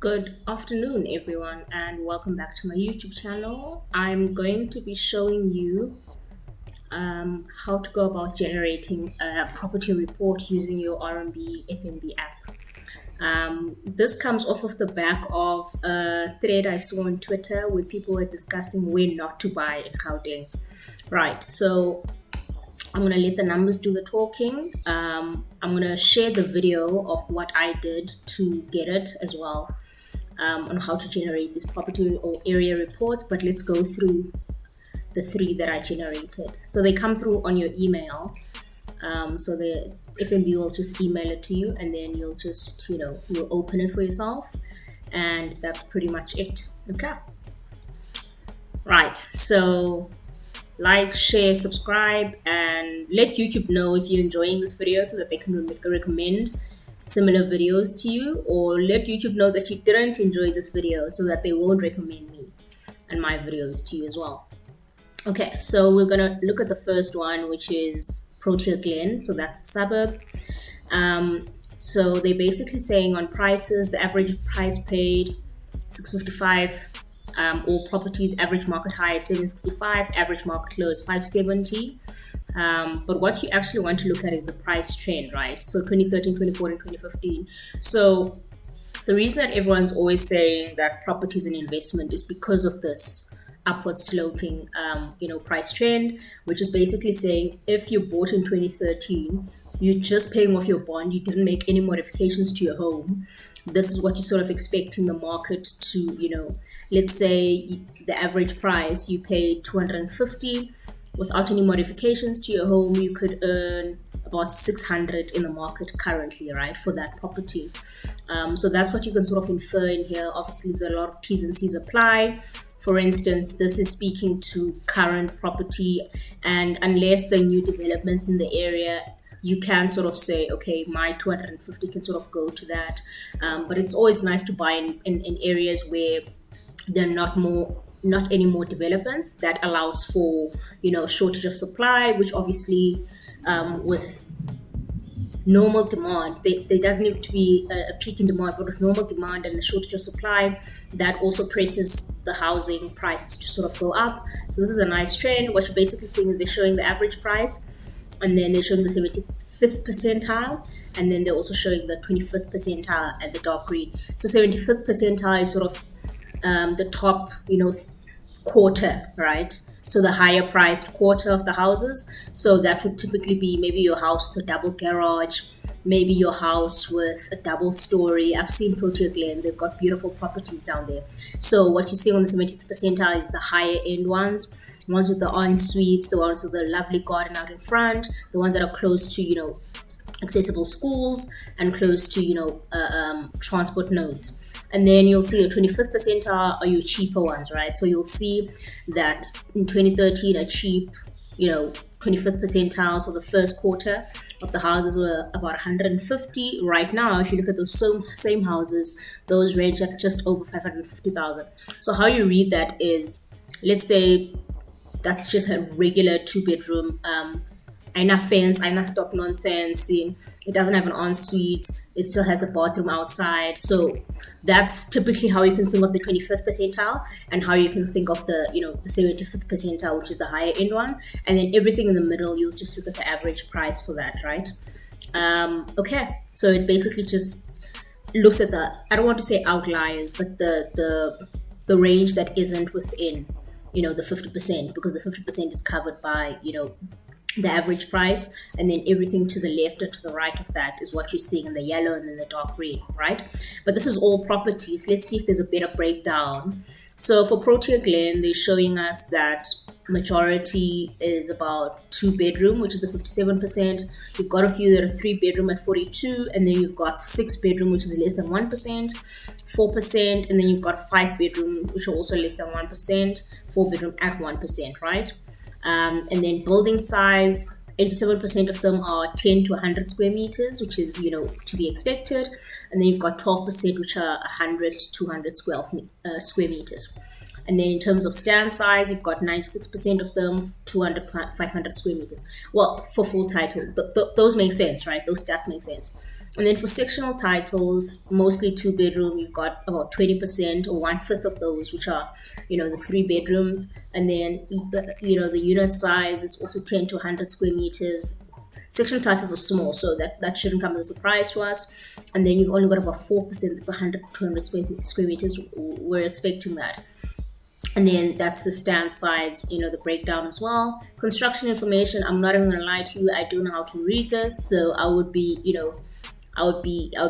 Good afternoon, everyone, and welcome back to my YouTube channel. I'm going to be showing you how to go about generating a property report using your RMB FNB app. This comes off of the back of a thread I saw on Twitter where people were discussing where not to buy in Gauteng. Right, so I'm going to let the numbers do the talking. I'm going to share the video of what I did to get it as well. On how to generate these property or area reports, but let's go through the three that I generated. So they come through on your email. So the FNB will just email it to you, and then you'll just, you'll open it for yourself, and that's pretty much it. Okay. Right. So like, share, subscribe, and let YouTube know if you're enjoying this video so that they can recommend similar videos to you, or let YouTube know that you didn't enjoy this video so that they won't recommend me and my videos to you as well. Okay, so we're gonna look at the first one, which is Protea Glen. So that's the suburb. So they're basically saying on prices, the average price paid 655. All properties, average market high is 765, average market low is 570. But what you actually want to look at is the price trend, right? So 2013, 2014, 2015. So the reason that everyone's always saying that property is an investment is because of this upward sloping, price trend, which is basically saying if you bought in 2013, you're just paying off your bond, you didn't make any modifications to your home. This is what you sort of expect in the market to, let's say the average price you paid 250. Without any modifications to your home, you could earn about 600 in the market currently, right, for that property. So that's what you can sort of infer in here. Obviously, there's a lot of T's and C's apply. For instance, this is speaking to current property, and unless there are new developments in the area, you can sort of say, okay, my 250 can sort of go to that. But it's always nice to buy in areas where there are not any more developments. That allows for shortage of supply, which obviously with normal demand, there doesn't need to be a peak in demand, but with normal demand and the shortage of supply, that also presses the housing prices to sort of go up. So this is a nice trend. What you're basically seeing is they're showing the average price, and then they're showing the 75th percentile, and then they're also showing the 25th percentile at the dark green. So 75th percentile is sort of the top, quarter, right? So the higher priced quarter of the houses. So that would typically be maybe your house with a double garage, maybe your house with a double story. I've seen Protea Glen, they've got beautiful properties down there. So what you see on the 70th percentile is the higher end ones with the en-suites, the ones with the lovely garden out in front, the ones that are close to, accessible schools and close to, transport nodes. And then you'll see your 25th percentile are your cheaper ones, right? So you'll see that in 2013, a cheap, 25th percentile, so the first quarter of the houses were about 150. Right now, if you look at those same houses, those range at just over 550,000. So how you read that is, let's say that's just a regular 2-bedroom, aina fence, aina stop nonsense. It doesn't have an ensuite. It still has the bathroom outside. So that's typically how you can think of the 25th percentile, and how you can think of the, the 75th percentile, which is the higher end one. And then everything in the middle, you'll just look at the average price for that, right? Okay. So it basically just looks at I don't want to say outliers, but the range that isn't within, the 50%, because the 50% is covered by, the average price, and then everything to the left and to the right of that is what you're seeing in the yellow and then the dark green, right? But this is all properties. Let's see if there's a better breakdown. So for Protea Glen, they're showing us that majority is about 2-bedroom, which is the 57%. You've got a few that are 3-bedroom at 42, and then you've got 6-bedroom, which is less than 1%, 4%, and then you've got 5-bedroom, which are also less than 1%, 4-bedroom at 1%, right? And then building size, 87% of them are 10 to 100 square meters, which is, to be expected. And then you've got 12%, which are 100 to 200 square meters. And then in terms of stand size, you've got 96% of them, 200, 500 square meters. Well, for full title, those make sense, right? Those stats make sense. And then for sectional titles, mostly 2 bedroom, you've got about 20% or 1/5 of those, which are, the 3 bedrooms. And then, the unit size is also 10 to 100 square meters. Sectional titles are small, so that shouldn't come as a surprise to us. And then you've only got about 4%, that's 100 to 200 square meters. We're expecting that. And then that's the stand size, the breakdown as well. Construction information, I'm not even gonna lie to you, I don't know how to read this, so I would be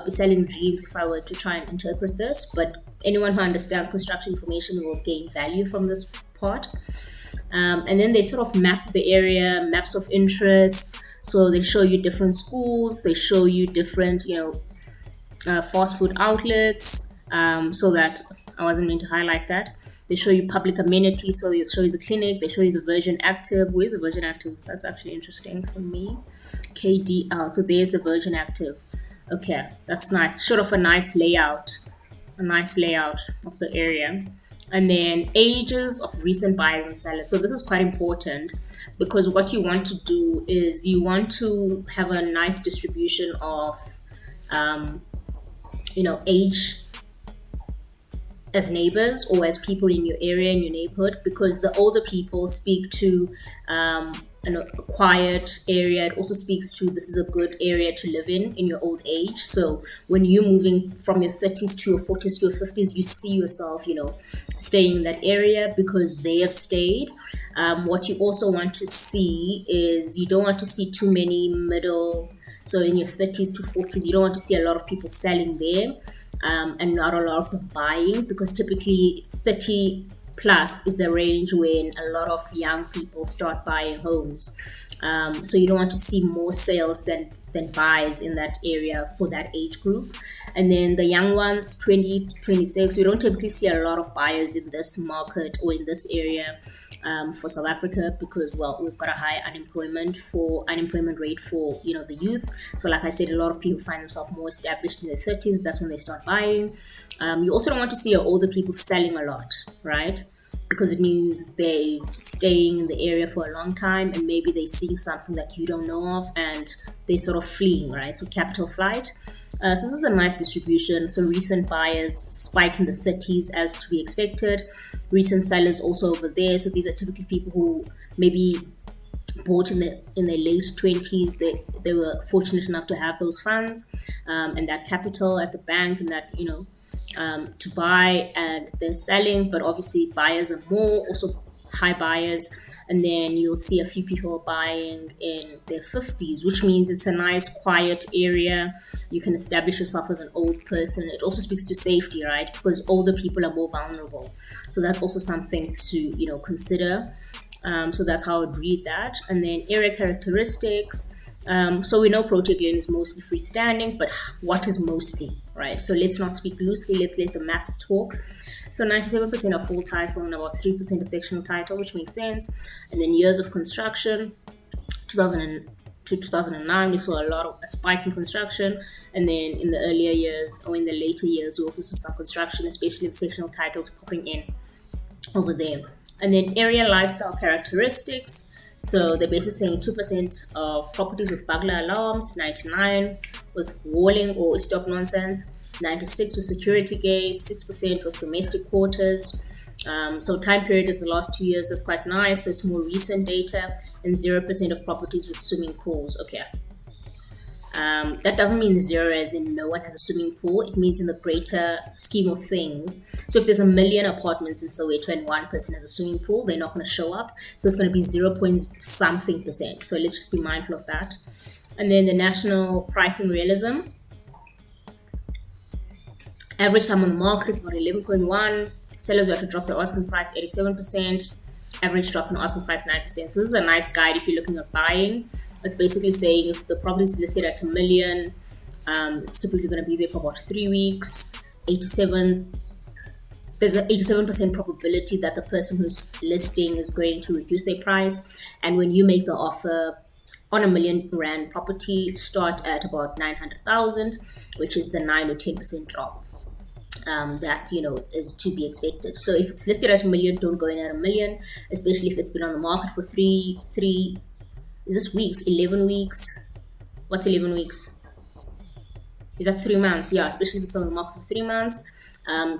selling dreams if I were to try and interpret this. But anyone who understands construction information will gain value from this part. And then they sort of map the area, maps of interest. So they show you different schools, they show you different, fast food outlets. So that I wasn't meant to highlight that. They show you public amenities, so they show you the clinic, they show you the Virgin Active. Where's the Virgin Active? That's actually interesting for me. KDL, so there's the Virgin Active. Okay, that's nice. Sort of a nice layout of the area. And then ages of recent buyers and sellers. So this is quite important because what you want to do is you want to have a nice distribution of, age as neighbors or as people in your area, in your neighborhood, because the older people speak to a quiet area. It also speaks to this is a good area to live in your old age. So when you're moving from your 30s to your 40s to your 50s, you see yourself, staying in that area because they have stayed. What you also want to see is you don't want to see too many middle. So in your 30s to 40s, you don't want to see a lot of people selling there. And not a lot of them buying, because typically 30 plus is the range when a lot of young people start buying homes. So you don't want to see more sales than buys in that area for that age group. And then the young ones, 20 to 26, we don't typically see a lot of buyers in this market or in this area. For South Africa, because we've got a high unemployment rate for the youth. So like I said, a lot of people find themselves more established in their 30s. That's when they start buying. You also don't want to see your older people selling a lot, right? Because it means they're staying in the area for a long time and maybe they're seeing something that you don't know of and they're sort of fleeing, right? So capital flight. So this is a nice distribution. So recent buyers spike in the 30s as to be expected. Recent sellers also over there. So these are typically people who maybe bought in their late 20s. They were fortunate enough to have those funds and that capital at the bank and that, to buy, and they're selling, but obviously buyers are more, also high buyers. And then you'll see a few people buying in their 50s, which means it's a nice quiet area. You can establish yourself as an old person. It also speaks to safety, right? Because older people are more vulnerable. So that's also something to consider. So that's how I would read that. And then area characteristics. So we know Protea Glen is mostly freestanding, but what is mostly, right? So let's not speak loosely, let's let the math talk. So 97% are full title and about 3% are sectional title, which makes sense. And then years of construction, 2000 to 2009, we saw a spike in construction. And then in the earlier years, or in the later years, we also saw some construction, especially the sectional titles popping in over there. And then area lifestyle characteristics. So they're basically saying 2% of properties with burglar alarms, 99 with walling or stop nonsense, 96 with security gates, 6% with domestic quarters. So time period of the last 2 years, that's quite nice. So it's more recent data, and 0% of properties with swimming pools. Okay. That doesn't mean zero as in no one has a swimming pool. It means in the greater scheme of things. So if there's 1 million apartments in Soweto and one person has a swimming pool, they're not going to show up. So it's going to be 0 point something percent. So let's just be mindful of that. And then the national pricing realism. Average time on the market is about 11.1. Sellers have to drop the asking price 87%. Average drop in asking price 9%. So this is a nice guide if you're looking at buying. It's basically saying if the property is listed at 1 million, it's typically going to be there for about 3 weeks. There's an 87% probability that the person who's listing is going to reduce their price. And when you make the offer on a 1 million rand property, start at about 900,000, which is the 9 or 10% drop. That is to be expected. So if it's listed at 1 million, don't go in at 1 million, especially if it's been on the market for three. Is this weeks? 11 weeks? What's 11 weeks? Is that 3 months? Yeah, especially if it's on the market for 3 months.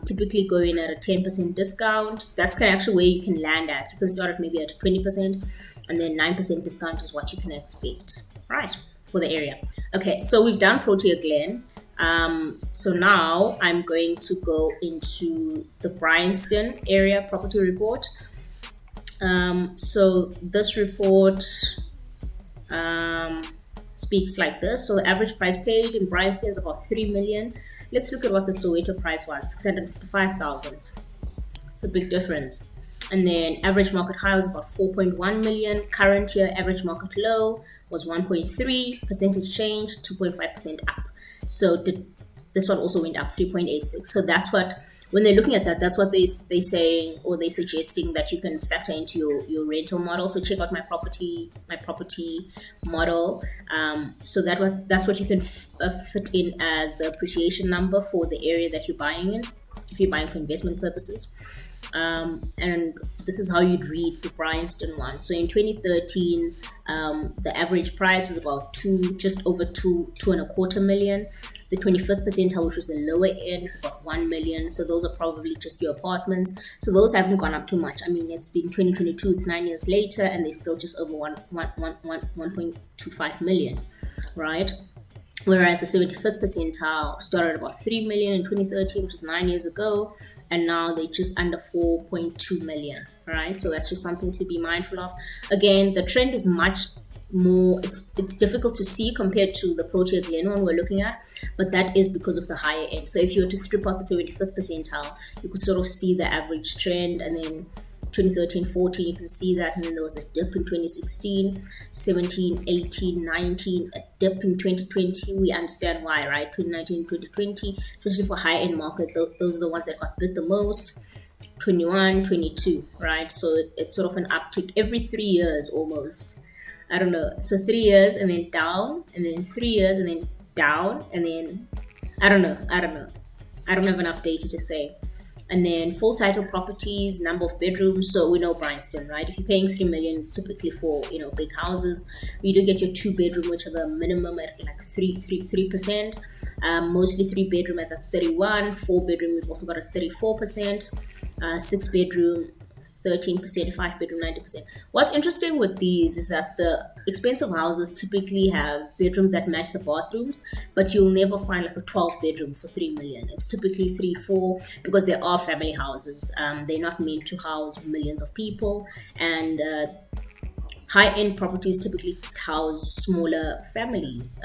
Typically go in at a 10% discount. That's kind of actually where you can land at. You can start at maybe at 20%, and then 9% discount is what you can expect, right, for the area. Okay, so we've done Protea Glen. So now I'm going to go into the Bryanston area property report. So this report speaks like this. So the average price paid in Bryanston is about 3 million. Let's look at what the Soweto price was, 655,000. It's a big difference. And then average market high was about 4.1 million. Current year average market low was 1.3 percentage change, 2.5% up. So this one also went up 3.86. So that's what, when they're looking at that, that's what they saying, or they're suggesting that you can factor into your rental model. So check out my property model. So that's what you can fit in as the appreciation number for the area that you're buying in, if you're buying for investment purposes. And this is how you'd read the Bryanston one. So in 2013, the average price was about just over two and a quarter million. The 25th percentile, which was the lower end, is about 1 million. So those are probably just your apartments. So those haven't gone up too much. I mean, it's been 2022, it's 9 years later, and they're still just over 1.25 million, right? Whereas the 75th percentile started about 3 million in 2013, which was 9 years ago, and now they're just under 4.2 million, right? So that's just something to be mindful of. Again, the trend is much more, it's difficult to see compared to the Protea Glen one we're looking at, but that is because of the higher end. So if you were to strip out the 75th percentile, you could sort of see the average trend, and then 2013, 14, you can see that, and then there was a dip in 2016, 17, 18, 19, a dip in 2020. We understand why, right? 2019, 2020, especially for high-end market, those are the ones that got bit the most. 21, 22, right? So it's sort of an uptick every 3 years almost. I don't know. So 3 years and then down, and then 3 years and then down, and then I don't know. I don't have enough data to say. And then full title properties, number of bedrooms. So we know Bryanston, right? If you're paying 3 million, it's typically for, big houses. You do get your 2-bedroom, which are the minimum at like 3%. Mostly 3-bedroom at the 31. 4-bedroom, we've also got a 34%. 6-bedroom, 13%, 5-bedroom, 90%. What's interesting with these is that the expensive houses typically have bedrooms that match the bathrooms, but you'll never find like a 12-bedroom for 3 million. It's typically 3, 4, because they are family houses. They're not meant to house millions of people, and high-end properties typically house smaller families.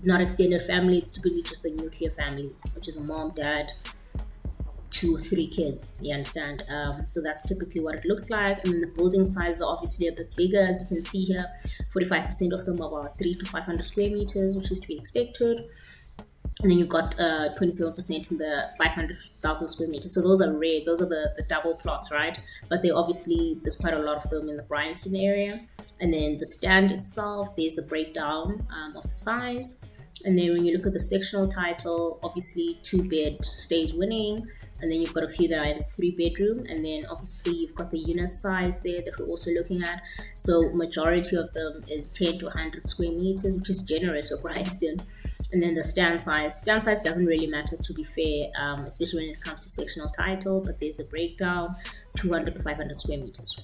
Not extended family, it's typically just the nuclear family, which is a mom, dad, 2 or 3 kids, you understand? So that's typically what it looks like. And then the building sizes are obviously a bit bigger, as you can see here. 45% of them are about 300 to 500 square meters, which is to be expected. And then you've got 27% in the 500,000 square meters. So those are rare. Those are the double plots, right? But there's quite a lot of them in the Bryanston area. And then the stand itself, there's the breakdown of the size. And then when you look at the sectional title, obviously 2-bed stays winning. And then you've got a few that are in 3-bedroom, and then obviously you've got the unit size there that we're also looking at. So majority of them is 10 to 100 square meters, which is generous for Bryanston. And then the stand size doesn't really matter, to be fair, especially when it comes to sectional title, but there's the breakdown, 200 to 500 square meters.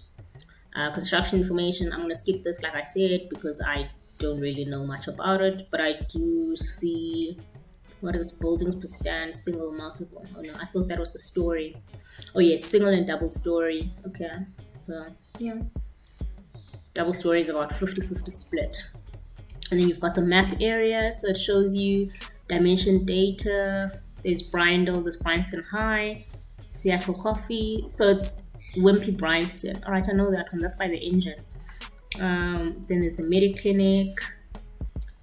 Construction information, I'm going to skip this like I said because I don't really know much about it, but I do see, what is buildings per stand, single, multiple? Oh no, I thought that was the story. Oh yes, single and double story. Okay, so yeah, double story is about 50-50 split. And then you've got the map area, so it shows you dimension data. There's Bryndall, there's Bryanston High, Seattle Coffee. So it's Wimpy Bryanston. All right, I know that one. That's by the engine. Then there's the Mediclinic.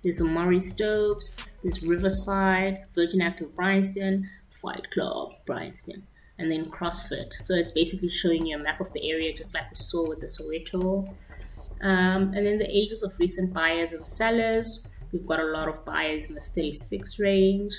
There's the Murray Stopes, there's Riverside, Virgin Active Bryanston, Fight Club Bryanston, and then CrossFit. So it's basically showing you a map of the area, just like we saw with the Soweto. And then the ages of recent buyers and sellers. We've got a lot of buyers in the 36 range,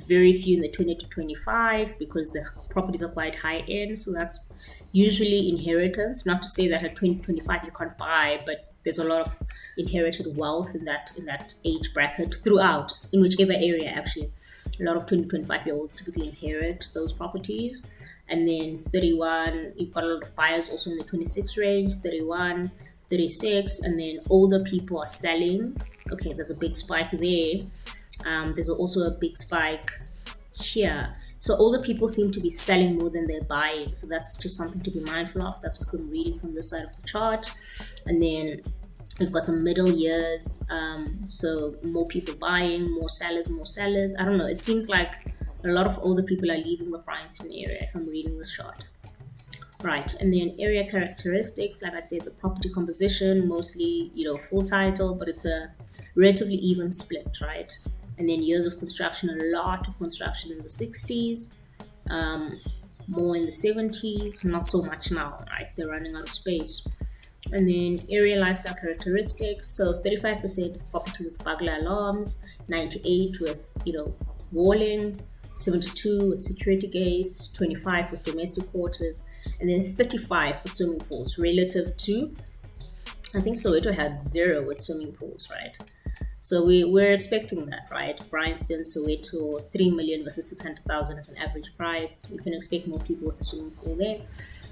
very few in the 20 to 25 because the properties are quite high end. So that's usually inheritance. Not to say that at 20, 25 you can't buy, but there's a lot of inherited wealth in that age bracket throughout, in whichever area actually. A lot of 20 to 25 year olds typically inherit those properties. And then 31, you've got a lot of buyers also in the 26 range, 31, 36, and then older people are selling. Okay, there's a big spike there. There's also a big spike here. So older people seem to be selling more than they're buying. So that's just something to be mindful of. That's what I'm reading from this side of the chart. And then we've got the middle years. So more people buying, more sellers, more sellers. I don't know. It seems like a lot of older people are leaving the Bryanston area if I'm reading this chart. Right, and then area characteristics, like I said, the property composition, mostly, full title, but it's a relatively even split, right? And then years of construction, a lot of construction in the 60s, more in the 70s, not so much now, right? They're running out of space. And then area lifestyle characteristics, so 35% of properties with burglar alarms, 98 with, walling, 72 with security gates, 25 with domestic quarters, and then 35 for swimming pools, relative to, I think Soweto had 0 with swimming pools, right? So we're expecting that, right? Bryanston, Soweto, 3 million versus 600,000 as an average price. We can expect more people with a swimming pool there.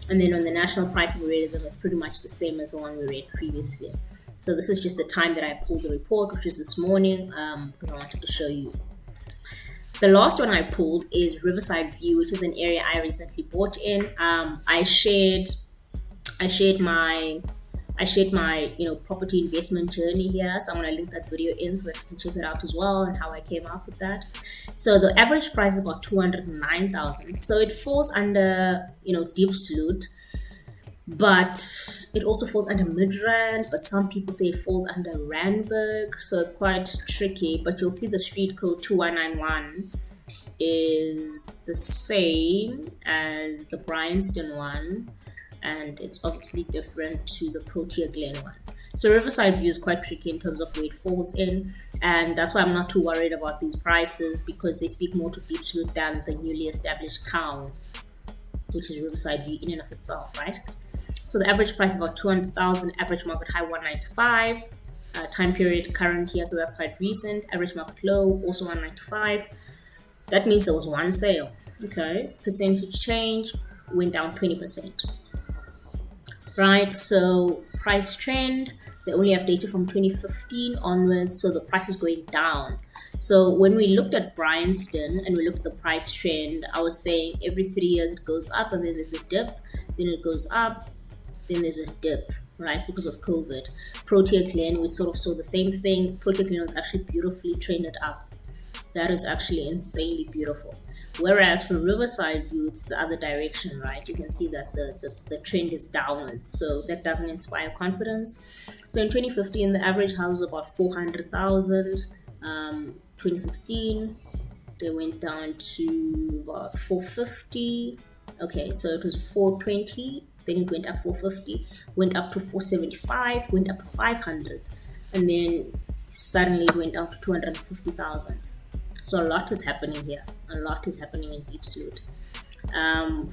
And then on the national price of realism, it's pretty much the same as the one we read previously. So this is just the time that I pulled the report, which is this morning, because I wanted to show you. The last one I pulled is Riverside View, which is an area I recently bought in. I shared my property investment journey here, so I'm going to link that video in so that you can check it out as well and how I came up with that. So the average price is about 209,000. So it falls under Diepsloot, but it also falls under Midrand, but some people say it falls under Randburg, so it's quite tricky. But you'll see the street code 2191 is the same as the Bryanston one, and it's obviously different to the Protea Glen one. So Riverside View is quite tricky in terms of where it falls in, and that's why I'm not too worried about these prices, because they speak more to Diepsloot than the newly established town, which is Riverside View in and of itself, right? So the average price is about 200,000, average market high 195, time period current year, so that's quite recent. Average market low also 195. That means there was one sale. Okay, percentage change went down 20%. Right, so price trend, they only have data from 2015 onwards, so the price is going down. So when we looked at Bryanston and we looked at the price trend, I was saying every 3 years it goes up and then there's a dip, then it goes up, then there's a dip, right, because of COVID. Protea Glen, we sort of saw the same thing. Protea Glen was actually beautifully trended up. That is actually insanely beautiful. Whereas for Riverside View, it's the other direction, right? You can see that the trend is downwards. So that doesn't inspire confidence. So in 2015, the average house was about 400,000. 2016, they went down to about 450. Okay, so it was 420. Then it went up 450, went up to 475, went up to 500. And then suddenly it went down to 250,000. So a lot is happening here. A lot is happening in Diepsloot.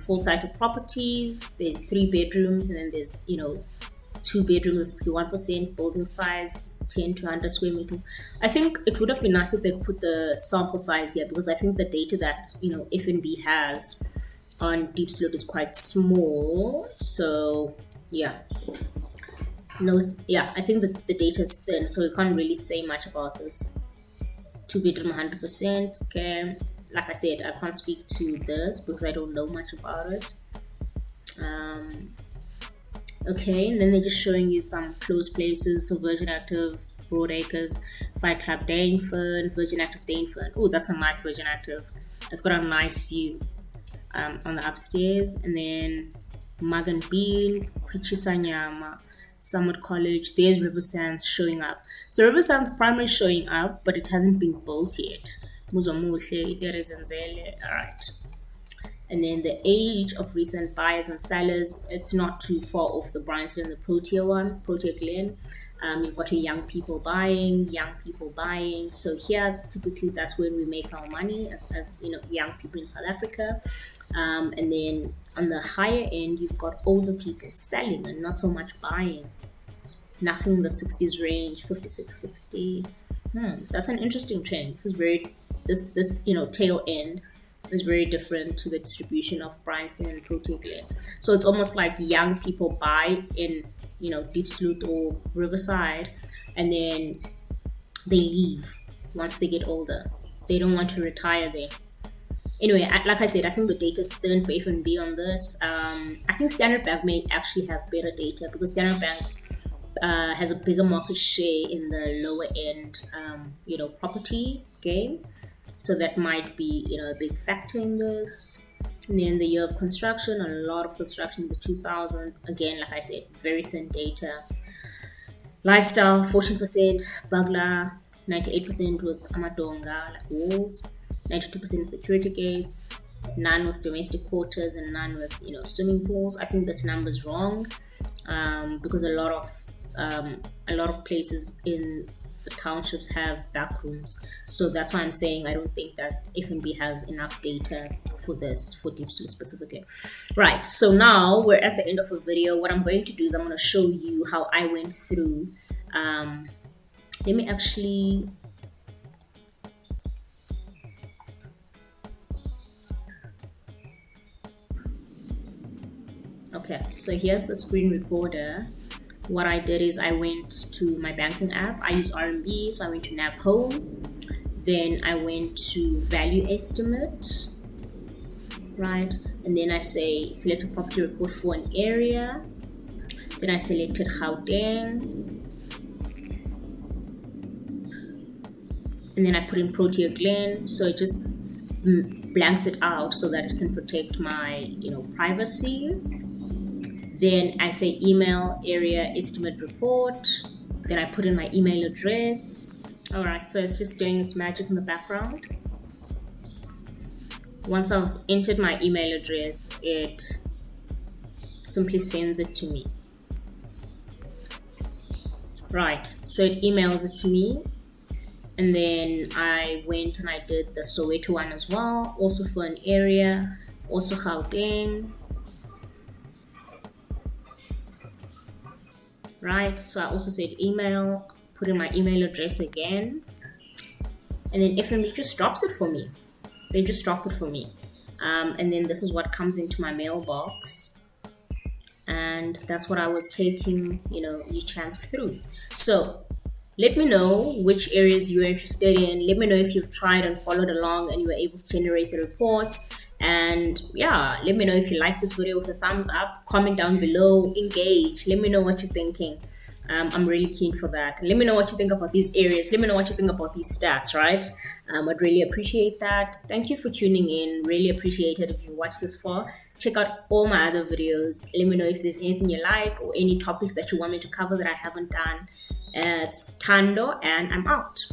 Full title properties, there's 3 bedrooms, and then there's 2 bedrooms, 61%, building size 10 to 100 square meters. I think it would have been nice if they put the sample size here, because I think the data that FNB has on Diepsloot is quite small. So yeah, I think that the data is thin, so we can't really say much about this. 2 bedroom 100%. Okay, like I said, I can't speak to this because I don't know much about it. Okay, and then they're just showing you some close places. So Virgin Active, Broadacres, Fight Club Dainfern, Virgin Active Dainfern. Oh, that's a nice Virgin Active. It's got a nice view on the upstairs. And then Mug and Bean, Kachisanyama, Summit College. There's River Sands showing up. So River Sands primary showing up, but it hasn't been built yet. Alright. And then the age of recent buyers and sellers, it's not too far off the Bryanston and the Protea one, Protea Glen. You've got young people buying. So here, typically, that's when we make our money as young people in South Africa. And then on the higher end, you've got older people selling and not so much buying. Nothing in the 60s range, 56, 60. That's an interesting trend. This is very, this tail end is very different to the distribution of Bryanston and Protea Glen. So it's almost like young people buy in, Diepsloot or Riverside, and then they leave once they get older. They don't want to retire there. Anyway, like I said, I think the data is thin for FNB on this. I think Standard Bank may actually have better data because Standard Bank has a bigger market share in the lower end, property game. So that might be, a big factor in this. And then the year of construction, a lot of construction in the 2000s. Again, like I said, very thin data. Lifestyle, 14%, Bagla, 98% with Amadonga, like walls, 92% security gates, none with domestic quarters, and none with, swimming pools. I think this number is wrong because a lot of places in the townships have back rooms. So that's why I'm saying I don't think that FNB has enough data for this, for Diepsloot specifically. Right, so now we're at the end of a video. What I'm going to do is I'm going to show you how I went through. Let me actually... Okay, so here's the screen recorder. What I did is I went to my banking app. I use RMB, so I went to nav home. Then I went to value estimate, right? And then I say select a property report for an area. Then I selected Gauteng. And then I put in Protea Glen, so it just blanks it out so that it can protect my, privacy. Then I say email area estimate report. Then I put in my email address. All right, so it's just doing its magic in the background. Once I've entered my email address, it simply sends it to me. Right, so it emails it to me. And then I went and I did the Soweto one as well, also for an area, also Gauteng. Right, so I also said email, put in my email address again, and then FNB just drops it for me. They just drop it for me. And then this is what comes into my mailbox. And that's what I was taking, you champs through. So let me know which areas you're interested in. Let me know if you've tried and followed along and you were able to generate the reports. And yeah, let me know if you like this video with a thumbs up. Comment down below, engage. Let me know what you're thinking. I'm really keen for that. Let me know what you think about these areas. Let me know what you think about these stats, right? I'd really appreciate that. Thank you for tuning in. Really appreciate it if you watched this far. Check out all my other videos. Let me know if there's anything you like or any topics that you want me to cover that I haven't done. It's Tando, and I'm out.